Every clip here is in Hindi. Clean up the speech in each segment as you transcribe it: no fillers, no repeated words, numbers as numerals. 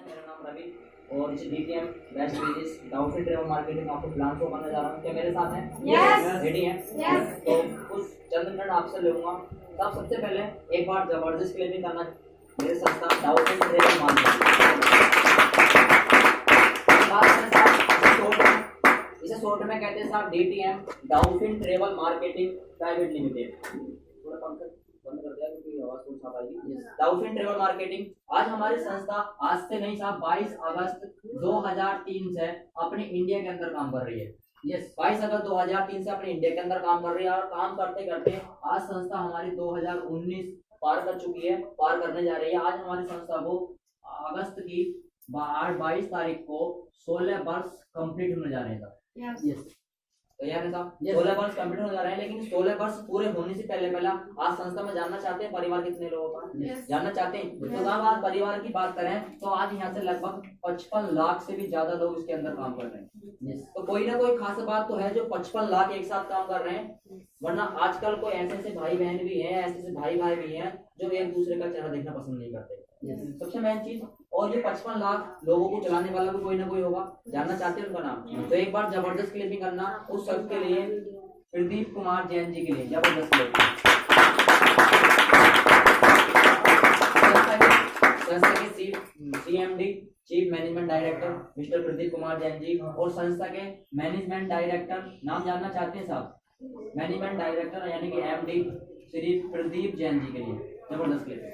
मेरा नाम रवि और DTM best business Doubtfit travel marketing आपको प्लान शो करने जा रहा हूँ। क्या मेरे साथ हैं? Yes. रेडी हैं? Yes. तो कुछ चंद मिनट आपसे लूंगा। तो आप सबसे पहले एक बार जबरदस्त क्लेमिंग करना मेरे संस्था डाउटफिट ट्रेवल मार्केटिंग। इसे शॉर्ट में कहते हैं साहब DTM Doubtfit travel marketing private limited. थोड़ा पंखा बंद कर दिया क्योंकि आवाज थोड़ी साफ आएगी। डाउटफिट ट्रेवल मार्केटिंग आज हमारी संस्था आज से नहीं साहब 22 अगस्त 2003 से अपने इंडिया के अंदर काम कर रही है। यस 22 अगस्त 2003 से अपने इंडिया के अंदर काम कर रही है और काम करते करते आज संस्था हमारी 2019 पार कर चुकी है, पार करने जा रही है। आज हमारी संस्था को अगस्त की 22 तारीख को 16 वर्ष कंप्लीट होने जा रहे हैं। यस तैयार है साहब? 16 वर्ष कंप्लीट होने जा रहे हैं, लेकिन 16 वर्ष पूरे होने से पहले आज संस्था में जानना चाहते हैं परिवार कितने लोगों का जानना चाहते हैं। तो जब आज परिवार की बात करें तो आज यहाँ से लगभग 55 लाख से भी ज्यादा लोग इसके अंदर काम कर रहे हैं। तो कोई ना कोई खास बात तो है जो 55 लाख एक साथ काम कर रहे हैं, वरना आजकल कोई ऐसे भाई बहन भी हैं, ऐसे भाई भी हैं जो एक दूसरे का चेहरा देखना पसंद नहीं करते। सबसे मेन चीज, और ये 55 लाख लोगों को चलाने वाला भी कोई ना कोई होगा। जानना चाहते हैं उनका नाम? तो एक बार जबरदस्त क्लिपिंग करना उस सब के लिए प्रदीप कुमार जैन जी के लिए जबरदस्त क्लिपिंग। संस्था के CMD chief management director mister Pradeep Kumar Jain ji और संस्था के मैनेजमेंट डायरेक्टर नाम जानना चाहते हैं साहब? मैनेजमेंट डायरेक्टर यानी कि MD श्री प्रदीप जैन जी के लिए जबरदस्त क्लिपिंग।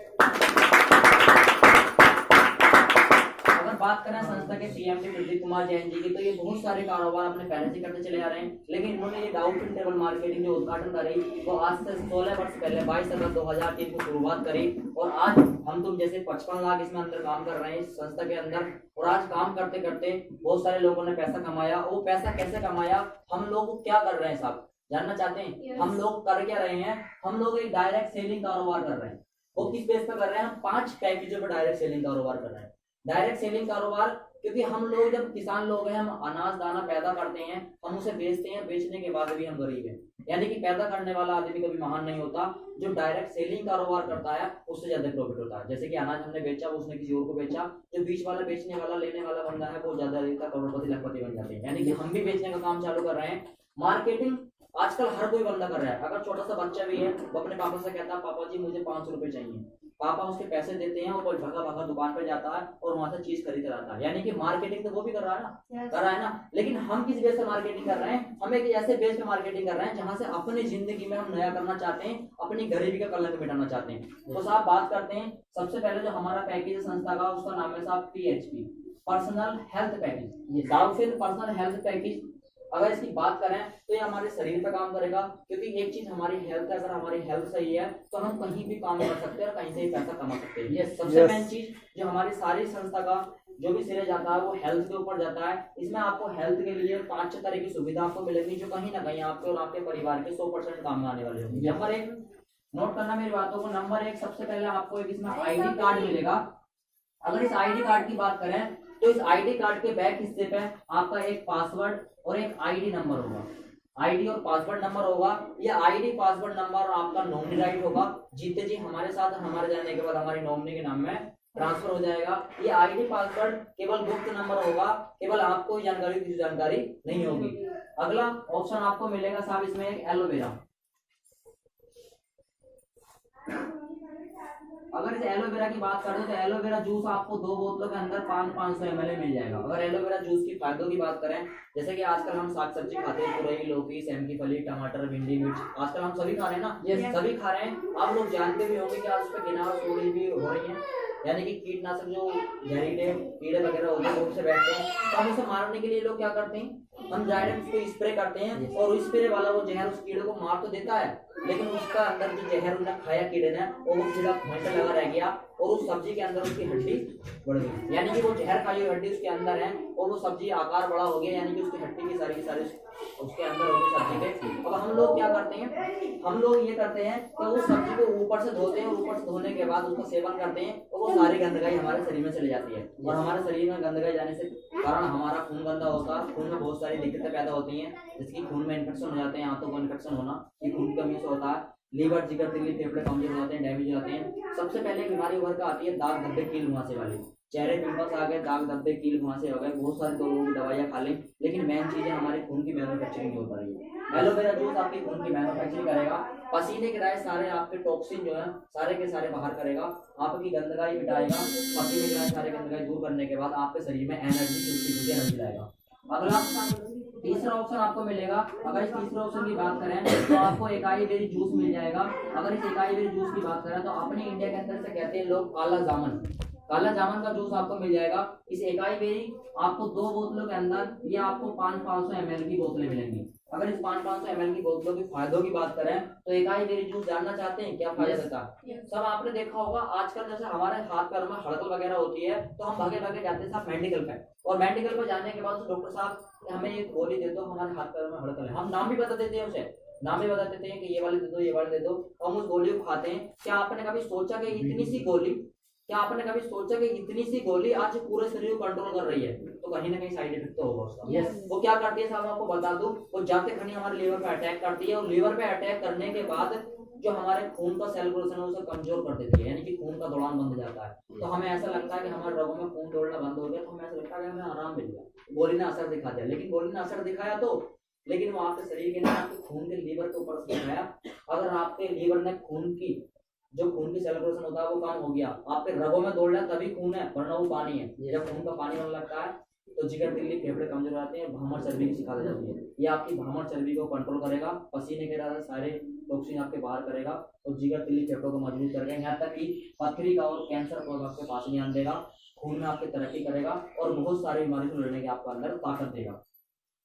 बात करें संस्था के CMD प्रदीप कुमार जैन जी की, तो ये बहुत सारे कारोबार अपने पहले से करते चले आ रहे हैं, लेकिन इन्होंने ये डाउटफिट ट्रेवल मार्केटिंग जो उद्घाटन करी वो आज से 16 वर्ष पहले 22 अगस्त 2003 को शुरुआत करी और आज हम तुम जैसे 55 लाख इसमें अंदर काम कर रहे हैं इस संस्था के अंदर। और आज काम करते करते बहुत सारे लोगों ने पैसा कमाया। वो पैसा कैसे कमाया, हम लोग क्या कर रहे हैं साहब जानना चाहते हैं? हम लोग कर क्या रहे हैं? हम लोग एक डायरेक्ट सेलिंग कारोबार कर रहे हैं। वो किस बेस पर कर रहे हैं? हम 5 पैकेजों पर डायरेक्ट सेलिंग कारोबार कर रहे हैं। डायरेक्ट सेलिंग कारोबार क्योंकि हम लोग जब किसान लोग हैं, हम अनाज दाना पैदा करते हैं, हम उसे बेचते हैं, बेचने के बाद भी हम गरीब हैं। यानी कि पैदा करने वाला आदमी कभी महान नहीं होता, जो डायरेक्ट सेलिंग कारोबार करता है उससे ज्यादा प्रॉफिट होता है। जैसे कि अनाज हमने बेचा, उसने किसी और को बेचा, जो बीच वाला बेचने वाला लेने वाला बंदा है वो ज्यादा देता, करोड़पति लखपति बन जाते हैं। यानी कि हम भी बेचने का काम चालू कर रहे हैं। मार्केटिंग आजकल हर कोई बंदा कर रहा है। अगर छोटा सा बच्चा भी है वो अपने पापा से कहता है पापा जी मुझे 500 रुपए चाहिए, पापा उसके पैसे देते हैं और वो भगा भगा दुकान पे जाता है और वहां से चीज खरीद कर आता है। यानी कि मार्केटिंग तो वो भी कर रहा है ना, कर रहा है ना। लेकिन हम किस बेस पे मार्केटिंग कर रहे हैं? हम एक ऐसे बेस पे मार्केटिंग कर रहे हैं जहां से अपनी जिंदगी में हम नया करना चाहते हैं, अपनी गरीबी का कलंक मिटाना चाहते हैं। तो साहब बात करते हैं सबसे पहले जो हमारा पैकेज है संस्था का, उसका नाम है साहब PHP पर्सनल हेल्थ पैकेज। ये डाउटफिट पर्सनल हेल्थ पैकेज अगर इसकी बात करें तो ये हमारे शरीर पे काम करेगा, क्योंकि एक चीज हमारी हेल्थ है। अगर हमारी हेल्थ सही है तो हम कहीं भी काम कर सकते हैं और कहीं से भी पैसा कमा सकते हैं। ये सबसे मेन चीज जो हमारी सारी संस्था का जो भी श्रेय जाता है वो हेल्थ के ऊपर जाता है। इसमें आपको हेल्थ के लिए 5 तरह की सुविधा आपको मिलेगी जो कहीं ना कहीं आपके और आपके परिवार के 100% काम में आने वाले होंगे। नंबर 1 नोट करना मेरी बातों को। नंबर 1 सबसे पहले आपको एक इसमें ID कार्ड मिलेगा। अगर इस ID कार्ड की बात करें तो इस ID कार्ड के बैक हिस्से पे आपका एक पासवर्ड और एक ID नंबर होगा। ID और पासवर्ड नंबर होगा। ये ID पासवर्ड नंबर आपका नॉमिनी राइट होगा। जीते जी हमारे साथ हमारे जाने के बाद हमारी नॉमिनी के नाम में ट्रांसफर हो जाएगा। ये ID पासवर्ड केवल गुप्त नंबर होगा, केवल आपको जानकारी की जानकारी नहीं होगी। अगला ऑप्शन आपको मिलेगा साहब इसमें एक एलोवेरा। अगर इस एलोवेरा की बात करें तो एलोवेरा जूस आपको 2 बोतलों के अंदर 500 ml मिल जाएगा। अगर एलोवेरा जूस की फायदों की बात करें, जैसे कि आजकल हम साग सब्जी खाते हैं, तुरई, लौकी, सेम की फली, टमाटर, भिंडी, मिर्च, आजकल हम सभी खा रहे हैं ना। ये सभी खा रहे हैं। आप लोग जानते भी होंगे कि आज उस पर गिनार थोड़ी भी हो रही है, यानी कि कीटनाशक जो जहरीले कीड़े वगैरह होते हैं वो उसे बैठते हैं। तो हम उसे मारने के लिए लोग क्या करते हैं, हम डायरेक्ट उसको स्प्रे करते हैं और स्प्रे वाला वो जहर उस कीड़े को मार तो देता है, लेकिन उसका अंदर जो जहर उन्हें खाया कीड़े ने वो सीधा घंटा लगा रह गया और उस सब्जी के अंदर उसकी हड्डी बढ़ गई। यानी कि वो जहर खाई हुई हड्डी उसके अंदर है और वो सब्जी आकार बड़ा हो गया, यानी कि उसकी हड्डी की सारी उसके अंदर होगी सब्जी के। अब हम लोग क्या करते हैं, हम लोग ये करते हैं कि वो सब्जी को ऊपर से धोते हैं और ऊपर से धोने के बाद उसका सेवन करते हैं और वो सारी गंदगाई हमारे शरीर में चली जाती है। और हमारे शरीर में गंदगाई जाने से कारण हमारा खून गंदा होता है, खून में बहुत सारी दिक्कतें पैदा होती हैं, जैसे कि खून में इन्फेक्शन हो जाते हैं, आंतों को इन्फेक्शन होना ये खून की कमी से होता है, लीवर, जिगर, दिल्ली, फेफड़े कमजोर हो जाते हैं, डैमेज हो जाते हैं। सबसे पहले बीमारी उभर कर आती है दाग धब्बे कील मुहासे वाली। चेहरे पिंपल्स आ गए, दाग धब्बे, कील मुहासे हो गए, बहुत सारे लोगों की दवाइयाँ खा लें, लेकिन मेन चीज है हमारे खून की मैन्युफैक्चरिंग नहीं हो पा रही है। एलोवेरा जूस आपके खून की मैन्युफैक्चरिंग करेगा, पसीने के राय सारे आपके टॉक्सिन जो है सारे के सारे बाहर करेगा, आपकी गंदगाई मिटाएगा, पसीने के राय सारे गंदगाई दूर करने के बाद आपके शरीर में एनर्जी चुस्ती एनर्जी लाएगा। अगला तीसरा ऑप्शन आपको मिलेगा, अगर इस तीसरे ऑप्शन की बात करें तो आपको एकाई बेरी जूस मिल जाएगा। अगर इस एकाई बेरी जूस की बात करें तो अपने इंडिया के अंदर से कहते हैं लोग काला जामुन, काला जामुन का जूस आपको मिल जाएगा। इस एकाई बेरी आपको 2 बोतलों के अंदर ये आपको 500 ml की बोतलें मिलेंगी। अगर इस 500 ml की बोतलों के फायदों की बात करें तो एकाई बेरी जूस जानना चाहते हैं क्या फायदा देता है? सब आपने देखा होगा आजकल जैसे हमारे हाथ पैर में हड़कल वगैरह होती है तो हम भागे भागे जाते हैं साहब मेडिकल पे, और मेडिकल पे जाने के बाद डॉक्टर साहब हमें एक गोली दे दो, हमारे हाथ पैर में हड़कल है, हम नाम भी बता देते हैं उसे, नाम भी बता देते हैं कि ये वाले दे दो, ये वाले दे दो, हम उस गोली को खाते हैं। क्या आपने कभी सोचा कि इतनी सी गोली, क्या आपने कभी सोचा कि इतनी सी गोली आज पूरे शरीर को कंट्रोल कर रही है? तो कहीं ना कहीं साइड इफेक्ट तो होगा उसका। वो क्या करती है साहब आपको बता दूं, वो जाते खनी हमारे लीवर पे अटैक करती है, और लीवर पे अटैक करने के बाद जो हमारे खून का सेल है उसे कमजोर कर देती है, यानी कि खून का दौड़ान बंद हो जाता है। तो हमें ऐसा लगता है कि हमारे रगों में खून दौड़ना बंद हो गया, तो हमें ऐसा लगता है कि हमें आराम मिल गया, गोली ने असर दिखा दिया। लेकिन गोली ने असर दिखाया तो, लेकिन वो आपके शरीर के अंदर आपके खून के लीवर के ऊपर असर दिखाया। अगर आपके लीवर ने खून की जो खून की सेलिब्रेशन होता है वो कम हो गया, आपके रगों में दौड़ रहा है तभी खून है, वरना वो पानी है। जब खून का पानी होने लगता है तो जिगर दिल्ली फेफड़े कमजोर आते हैं, भ्रमण चर्बी की शिकायत जाती है। ये आपकी भ्रमण चर्बी को कंट्रोल करेगा, पसीने के साथ सारे टॉक्सिन आपके बाहर करेगा, और जिगर दिल्ली फेफड़ों को मजबूत करेगा, यहाँ तक कि पथरी का और कैंसर को आपके पास नहीं आने देगा, खून में आपकी तरक्की करेगा, और बहुत सारी बीमारी से लड़ने की आपको अंदर ताकत देगा।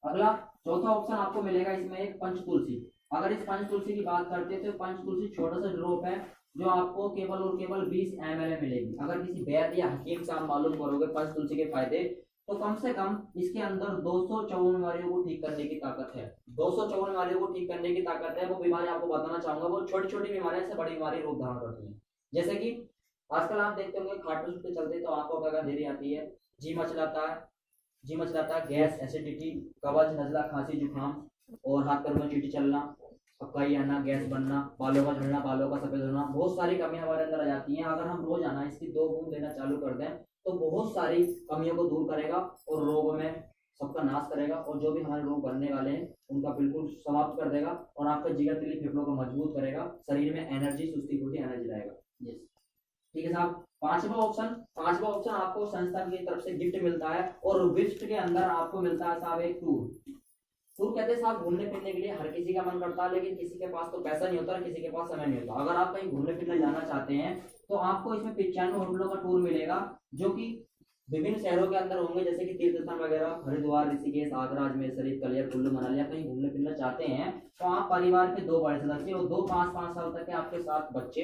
अगला चौथा ऑप्शन आपको मिलेगा इसमें एक पंचतुलसी। अगर इस पंचतुलसी की बात करते हैं तो पंचतुलसी छोटा सा ड्रॉप है जो आपको केवल और केवल 20 ml मिलेगी। अगर किसी वैद्य या हकीम से आप मालूम करोगे पंचतुलसी के फायदे, तो कम से कम इसके अंदर 254 बीमारियों को ठीक करने की ताकत है। 254 बीमारियों को ठीक करने की ताकत है। वो बीमारी आपको बताना चाहूंगा, वो छोटी छोटी बीमारियां से बड़ी बीमारी रूप धारण करती है। जैसे कि आजकल आप देखते होंगे खाटे सुटते चलते तो आंखों का अंधेरी आती है, जी मचलाता है, जी मचलाता है, गैस, एसिडिटी, कब्ज, नजला, खांसी, जुकाम, और हाथ पैर में चींटी चलना, पकाई आना, गैस बनना, बालों का झड़ना, बालों का सफेद होना, बहुत सारी कमियां हमारे अंदर आ जाती हैं। अगर हम रोजाना इसकी 2 बूंद लेना चालू कर दें तो बहुत सारी कमियों को दूर करेगा और रोगों में सबका नाश करेगा, और जो भी हमारे रोग बनने वाले हैं उनका बिल्कुल समाप्त कर देगा, और आपका जिगर तिली फेफड़ों को मजबूत करेगा, शरीर में एनर्जी, सुस्ती फुर्ती एनर्जी लाएगा। ठीक है साहब। पांचवा ऑप्शन आपको संस्था की तरफ से गिफ्ट मिलता है, और गिफ्ट के अंदर आपको मिलता है साहब एक टूर कहते हैं साहब घूमने फिरने के लिए हर किसी का मन करता है, लेकिन किसी के पास तो पैसा नहीं होता, किसी के पास समय नहीं होता। अगर आप कहीं घूमने फिरने जाना चाहते हैं तो आपको इसमें 95 होटलों का टूर मिलेगा, जो कि विभिन्न शहरों के अंदर होंगे, जैसे कि तीर्थ स्थान वगैरह, हरिद्वार, ऋषिकेश, आगरा, अजमेर शरीफ, कलियर, कुल्लू, मनाली। आप कहीं घूमने फिरना चाहते हैं तो आप परिवार के 2 बड़े सदस्य और 2 5-5 साल तक के आपके साथ बच्चे,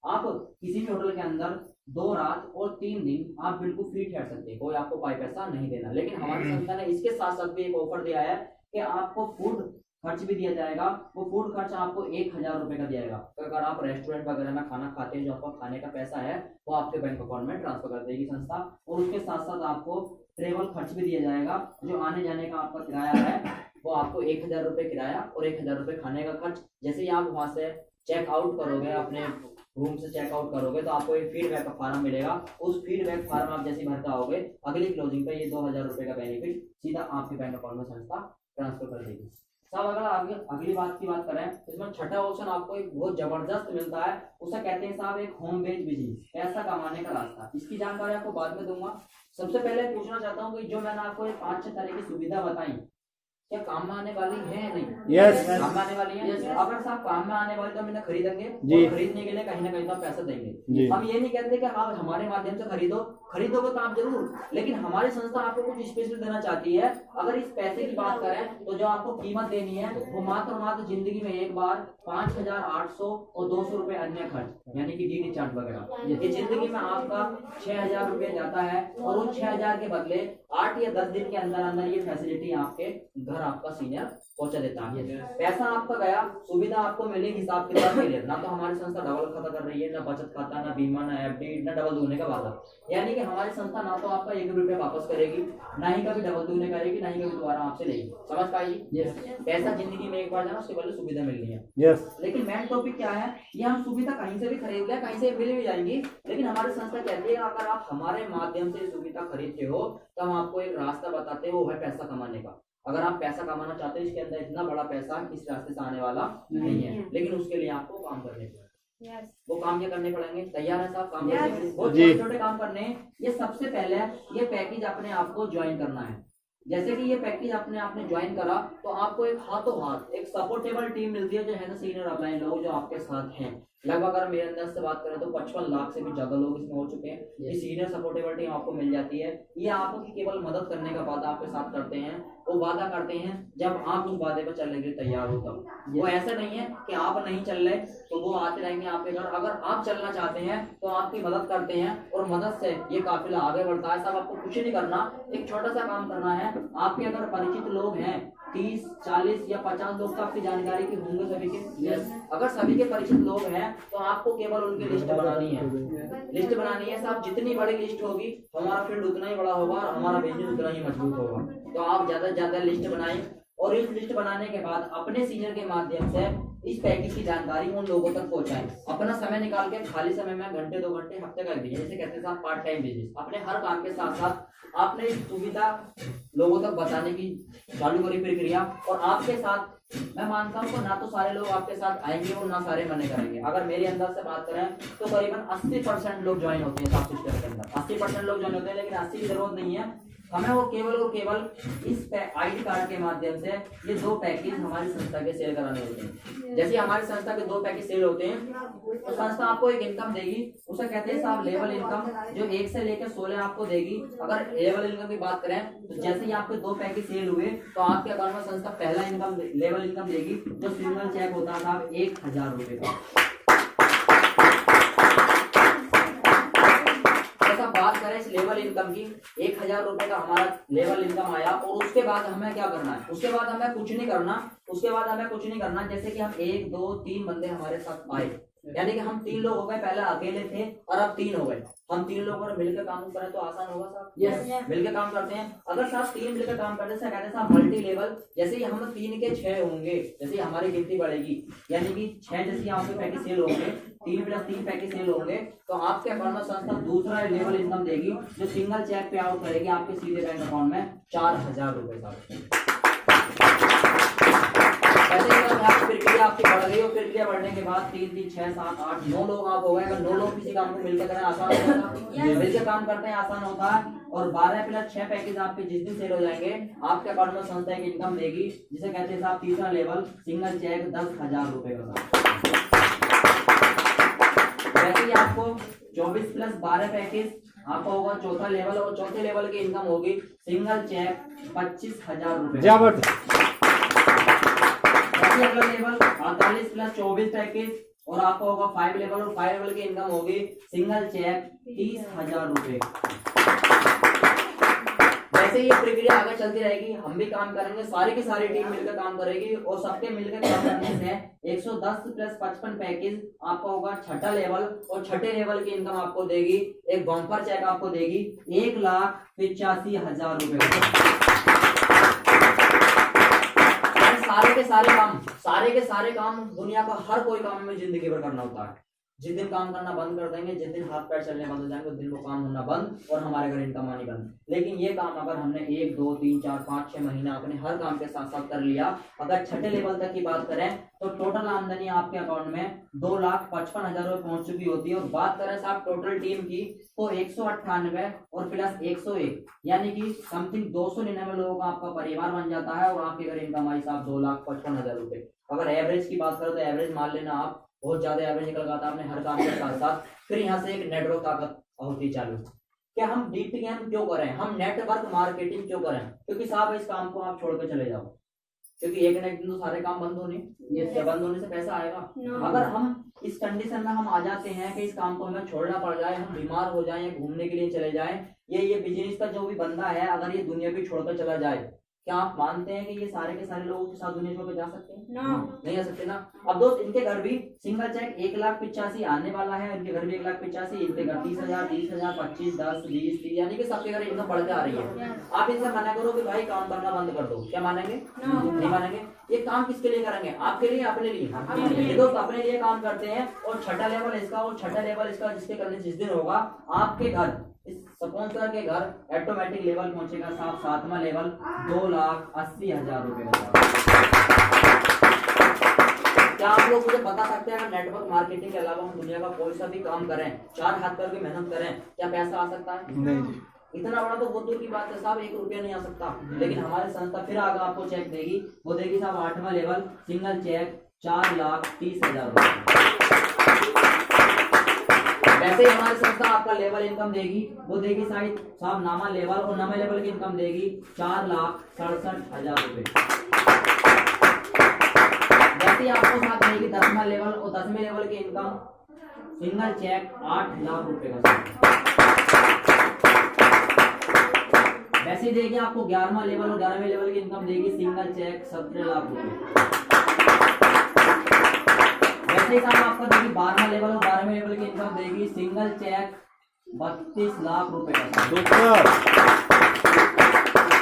आप किसी भी होटल के अंदर 2 रात और 3 दिन आप बिल्कुल फ्री ठहर सकते हैं, कोई आपको पैसा नहीं देना। लेकिन हमारी संस्था ने इसके साथ साथ भी एक ऑफर दिया है कि आपको फूड खर्च भी दिया जाएगा। वो फूड खर्च आपको 1000 रुपए का दिया जाएगा। तो अगर आप रेस्टोरेंट वगैरह में खाना खाते हैं, जो आपका खाने का पैसा है वो आपके बैंक अकाउंट में ट्रांसफर कर देगी संस्था, और उसके साथ साथ आपको ट्रेवल खर्च भी दिया जाएगा। जो आने जाने का आपका किराया है वो आपको 1000 रुपए किराया और 1000 रुपए खाने का खर्च। जैसे ही आप वहां से चेक आउट करोगे, अपने रूम से चेक आउट करोगे, तो आपको एक फीडबैक का फार्म मिलेगा। उस फीडबैक फार्म आप जैसे भरता होगे, अगली क्लोजिंग पे ये 2000 रुपए का बेनिफिट सीधा आपके बैंक अकाउंट में संस्था ट्रांसफर कर देगी। साहब अगर आगे अगली बात की बात करें तो इसमें छठा ऑप्शन आपको एक बहुत जबरदस्त मिलता है, उसे कहते हैं साहब एक होम बेस्ड बिजनेस, पैसा कमाने का रास्ता। इसकी जानकारी आपको बाद में दूंगा। सबसे पहले पूछना चाहता हूँ कि जो मैंने आपको ये 5-6 तरह की सुविधा बताई, क्या काम में आने वाली है या नहीं? यस। काम में आने वाली है। अगर साहब काम में आने वाली तो हम इन्हें खरीदेंगे, और खरीदने के लिए कहीं ना कहीं तो पैसा देंगे। हम ये नहीं कहते कि हाँ हमारे माध्यम से खरीदोगे तो आप जरूर, लेकिन हमारी संस्था आपको कुछ स्पेशल देना चाहती है। अगर इस पैसे की बात करें तो जो आपको कीमत देनी है वो मात्र जिंदगी में एक बार 5800 और 200 रुपए अन्य खर्च, यानी कि डीडी चार्ज वगैरह, ये जिंदगी में आपका 6000 रुपए जाता है, और उन 6000 के बदले 8 या 10 दिन के अंदर अंदर ये फैसिलिटी आपके घर घर आपका सीनियर पहुंचा देता है। पैसा आपका गया, सुविधा आपको मिली हिसाब किताब के लिए, ना तो हमारी संस्था डबल खाता कर रही है, ना बचत खाता, ना बीमा, ना एफडी, ना डबल दूने का वादा। यानी कि हमारी संस्था ना तो आपका 1 रुपया वापस करेगी, ना ही कभी डबल दूने करेगी, ना ही कभी दोबारा आपसे लेगी। समझ पाइए? पैसा जिंदगी में एक बार जाना, उसके पहले सुविधा मिलनी है। लेकिन मेन टॉपिक क्या है, ये हम सुविधा कहीं से भी खरीद ले, कहीं से मिल भी जाएंगी, लेकिन हमारी संस्था कहती है अगर आप हमारे माध्यम से सुविधा खरीदते हो तो हम आपको एक रास्ता बताते हैं, वो है पैसा कमाने का। अगर आप पैसा कमाना चाहते हो, इसके अंदर इतना बड़ा पैसा इस रास्ते से आने वाला नहीं है, लेकिन उसके लिए आपको काम करने पड़ेंगे। वो काम क्या करने पड़ेंगे? तैयार है साहब काम करने के लिए? बहुत छोटे छोटे काम करने हैं। ये सबसे पहले ये पैकेज अपने आप को ज्वाइन करना है। जैसे कि ये पैकेज अपने आपने ज्वाइन करा तो आपको एक हाथों हाथ एक सपोर्टेबल टीम मिलती है, जो है ना सीनियर अपलाइन लोग जो आपके साथ हैं। लगभग अगर मेरे अंदर से बात करें तो 55 लाख से भी ज्यादा लोग इसमें हो चुके हैं। ये सीनियर सपोर्टेबल टीम आपको मिल जाती है। ये आपकी केवल मदद करने का वादा आपके साथ करते हैं। वो वादा करते हैं जब आप उस वादे पर चलने के लिए तैयार हो तब। वो ऐसा नहीं है कि आप नहीं चल रहे तो वो आते रहेंगे आपके घर। अगर आप चलना चाहते हैं तो आपकी मदद करते हैं और मदद से ये काफिला आगे बढ़ता है। सब आपको कुछ नहीं करना, एक छोटा सा काम करना है। आपके अगर परिचित लोग हैं 30, 40 या 50 लोग तो आपकी जानकारी के होंगे सभी के। अगर सभी के परिचित लोग हैं तो आपको केवल उनकी लिस्ट बनानी है। लिस्ट बनानी है साहब, जितनी बड़ी लिस्ट होगी हमारा फील्ड उतना ही बड़ा होगा और हमारा बिजनेस उतना ही मजबूत होगा। तो आप ज्यादा से ज्यादा लिस्ट बनाएं और इस लिस्ट बनाने के बाद अपने सीनियर के माध्यम से इस पैकेज की जानकारी उन लोगों तक पहुंचाएं। अपना समय निकाल के खाली समय में घंटे 2 घंटे हफ्ते का दिन, जैसे कहते हैं साहब पार्ट टाइम बिजनेस, अपने हर काम के साथ साथ आपने इस सुविधा लोगों तक बताने की चालू करी प्रक्रिया। और आपके साथ मैं मानता हूँ ना तो सारे लोग आपके साथ आएंगे और ना सारे मने करेंगे। अगर मेरे अंदर से बात करें तो करीबन 80% लोग ज्वाइन होते हैं साथ सिस्टम के अंदर। 80% लोग ज्वाइन होते हैं, लेकिन 80 की जरूरत नहीं है हमें। वो केवल और केवल इस आईडी कार्ड के माध्यम से ये 2 पैकेज हमारी संस्था के सेल कराने होते हैं। जैसे हमारी संस्था के 2 पैकेज सेल होते हैं तो संस्था आपको एक इनकम देगी, उसे कहते हैं साहब लेवल इनकम, जो 1 से लेकर 16 आपको देगी। अगर लेवल इनकम की बात करें तो जैसे ही आपके 2 पैकेज सेल हुए तो आपके अकाउंट में संस्था पहला इनकम लेवल इनकम देगी, जो सिंगल चेक होता था 1000 रुपए का। बात करें इस लेवल इनकम की, 1000 रुपए का हमारा लेवल इनकम आया और उसके बाद हमें क्या करना है? उसके बाद हमें कुछ नहीं करना। जैसे कि हम 1, 2, 3 बंदे हमारे साथ आए, यानी कि हम 3 लोग हो गए, पहले अकेले थे और अब 3 हो गए। हम 3 लोग अगर मिलकर काम करें तो आसान होगा साहब। यस, मिलकर काम करते हैं। अगर साहब 3 मिलकर काम करने से कहते हैं साहब मल्टी लेवल, जैसे ही हम 3 के 6 होंगे, जैसे हमारी गिनती बढ़ेगी, यानी कि 6 जैसे आपके पैकेज सेल होंगे, 3 + 3 पैकेज सेल होंगे, तो आपके अकाउंट में संस्था दूसरा लेवल इनकम देगी, जो सिंगल चेक पे आउट करेगी आपके सीधे बैंक अकाउंट में 4000 रुपए साहब। प्रक्रिया आपकी बढ़ गई और प्रक्रिया बढ़ने के बाद 3, 3, 6, 7, 8, 9 लोग आप हो गए। अगर 9 लोग किसी काम को मिलकर करें आसान होता है, मिलकर काम करते हैं आसान होता है। और 12 + 6 पैकेज आपके जिस दिन सेल हो जाएंगे आपके अकाउंट में संस्था एक इनकम देगी, जिसे कहते हैं साहब तीसरा लेवल सिंगल चेक 10,000 रुपए का। वैसे ही आपको 24 + 12 पैकेज आपका होगा चौथा लेवल, और चौथे लेवल की इनकम होगी सिंगल चेक 25,000 रुपए। अगला लेवल 48 + 24 पैकेज और आपका होगा 5 लेवल, और 5 लेवल की इनकम होगी सिंगल चेक 30,000 रुपए। वैसे ये प्रक्रिया आगे चलती रहेगी, हम भी काम करेंगे, सारी की सारी टीम मिलकर काम करेगी और सबके मिलकर काम करने से 110 + 55 पैकेज आपका होगा छठा लेवल, और छठे लेवल की इनकम आपको देगी, एक बम्पर चेक आपको देगी 1,85,000 रुपए। सारे के सारे काम दुनिया का हर कोई काम में जिंदगी भर करना होता है। जिस दिन काम करना बंद कर देंगे, जिस दिन हाथ पैर चलने बंद हो जाएंगे, उस दिन वो काम होना बंद और हमारे घर इनकम आनी बंद। लेकिन ये काम अगर हमने 1, 2, 3, 4, 5, 6 महीना अपने हर काम के साथ साथ कर लिया, अगर छठे लेवल तक की बात करें तो टोटल आमदनी आपके अकाउंट में 2,55,000 रुपए पहुंच चुकी होती है। और बात करें साहब टोटल टीम की तो 198 और प्लस 101 यानी कि समथिंग 299 लोगों का आपका परिवार बन जाता है और आपके घर इनकम आई साहब 2,55,000 रुपए। अगर एवरेज की बात करें तो एवरेज मान लेना आप, बहुत ज्यादा एवरेज निकल गया था आपने हर काम के साथ साथ। फिर यहाँ से एक नेटवर्क ताकत होती चालू। क्या हम डीप गेम क्यों करें, हम नेटवर्क मार्केटिंग क्यों करें? क्योंकि साहब इस काम को आप छोड़ के चले जाओ, क्योंकि एक न एक दिन तो सारे काम बंद होने, ये बंद होने से पैसा आएगा। अगर हम इस कंडीशन में हम आ जाते हैं कि इस काम को हमें छोड़ना पड़ जाए, हम बीमार हो जाएं या घूमने के लिए चले जाएं, ये बिजनेस का जो भी बंदा है अगर ये दुनिया भी छोड़कर चला जाए क्या आप मानते हैं कि ये सारे के सारे लोगों के साथ दुनिया पे जा सकते हैं? No. नहीं जा सकते ना। अब दोस्त इनके घर भी सिंगल चेक 1,85,000 आने वाला है, इनके घर भी 1,85,000, इनके घर 30,000, 20,000, 25, 10, 20, 30, यानी कि सबके घर इनकम बढ़ते आ रही है। आप इनसे मना करो कि भाई काम करना बंद कर दो, क्या मानेंगे? नहीं मानेंगे। ये काम किसके लिए करेंगे? आपके लिए, अपने लिए? ये दोस्त अपने लिए काम करते हैं और छठा लेवल इसका और छठा लेवल इसका जिसके करने जिस दिन होगा आपके घर, इस स्पॉन्सर के घर ऑटोमेटिक लेवल पहुंचेगा साहब, 7वां लेवल 2,80,000 रुपए का। क्या आप लोग मुझे बता सकते हैं अगर नेटवर्क मार्केटिंग के अलावा हम दुनिया का कोई सा भी काम करें, 4 हाथ करके मेहनत करें, क्या पैसा आ सकता है? नहीं। इतना बड़ा तो बहुत दूर की बात है साहब, 1 रुपया नहीं आ सकता। लेकिन हमारी संस्था फिर आगे आपको चेक देगी, वो देगी साहब 8वां लेवल सिंगल चेक 4,30,000 रुपए। वैसे ही हमारी संस्था आपका लेवल इनकम देगी, वो देगी साहब नामा लेवल, और नामा लेवल की इनकम देगी 4,67,000 रुपए। वैसे ही आपको साथ देगी 10वां लेवल, और 10वें लेवल की इनकम सिंगल चेक 8 लाख रुपए का। वैसे ही देगी आपको 11वां लेवल, और 11वें लेवल की इनकम देगी सिंगल चेक 17 लाख रुपए। वैसे ही साहब आपका देगी 12वां लेवल, और 12वें लेवल की इनकम देगी सिंगल चेक 32 लाख रुपए का।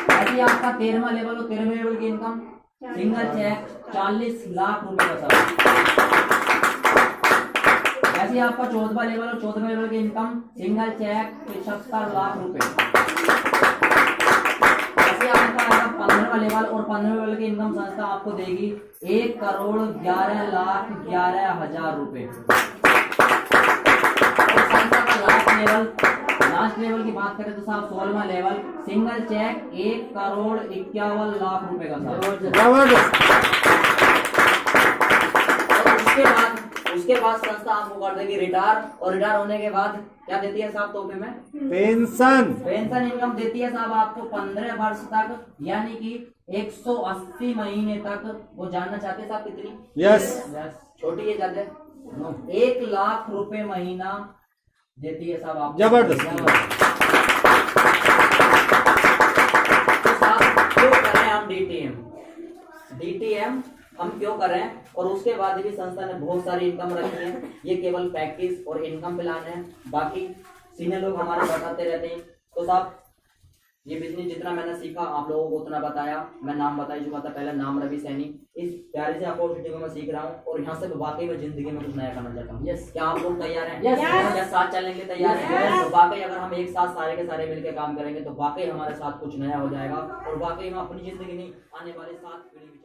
वैसे ही आपका 13वां लेवल, और 13वें लेवल की इनकम सिंगल चेक 40 लाख रुपए का। वैसे ही आपका 14वां लेवल, और 14वें लेवल की इनकम सिंगल चेक 75 लाख रुपए। वैसे आपका 15वां लेवल, और 15वें लेवल की इनकम संस्था आपको देगी 1,11,11,000 रुपए। और संस्था का लास्ट लेवल की बात करें तो साहब 16वां लेवल सिंगल चेक 1,51,00,000 रुपए का साहब। उसके बाद संस्था आपको कर देगी रिटायर, और रिटायर होने के बाद क्या देती है साहब तोहफे में? पेंशन इनकम देती है साहब आपको 15 वर्ष तक, यानी कि 180 महीने तक। वो जानना चाहते हैं साहब कितनी? यस। छोटी है ज्यादा? 1 लाख रुपए महीना देती है साहब आपको। जबरदस्त। तो साहब क्यों करें हम डीटीएम हम क्यों करें? और उसके बाद भी संस्था ने बहुत सारी इनकम रखी है। ये केवल पैकेज और इनकम प्लान है, बाकी सीनियर लोग हमारे बताते रहते हैं। तो साहब ये बिजनेस जितना मैंने सीखा आप लोगों को उतना बताया। मैं नाम बता चुका था पहले, नाम रवि सैनी। इस प्यारे से अपॉर्चुनिटी को मैं सीख रहा हूँ, और यहाँ से वाकई में जिंदगी में कुछ नया करना चाहता हूँ। यस, क्या आप लोग तैयार हैं? क्या साथ चलने के लिए तैयार हैं? तो वाकई अगर हम एक साथ सारे के सारे मिलकर काम करेंगे तो वाकई हमारे साथ कुछ नया हो जाएगा, और वाकई में अपनी जिंदगी नहीं आने वाले 7 पीढ़ी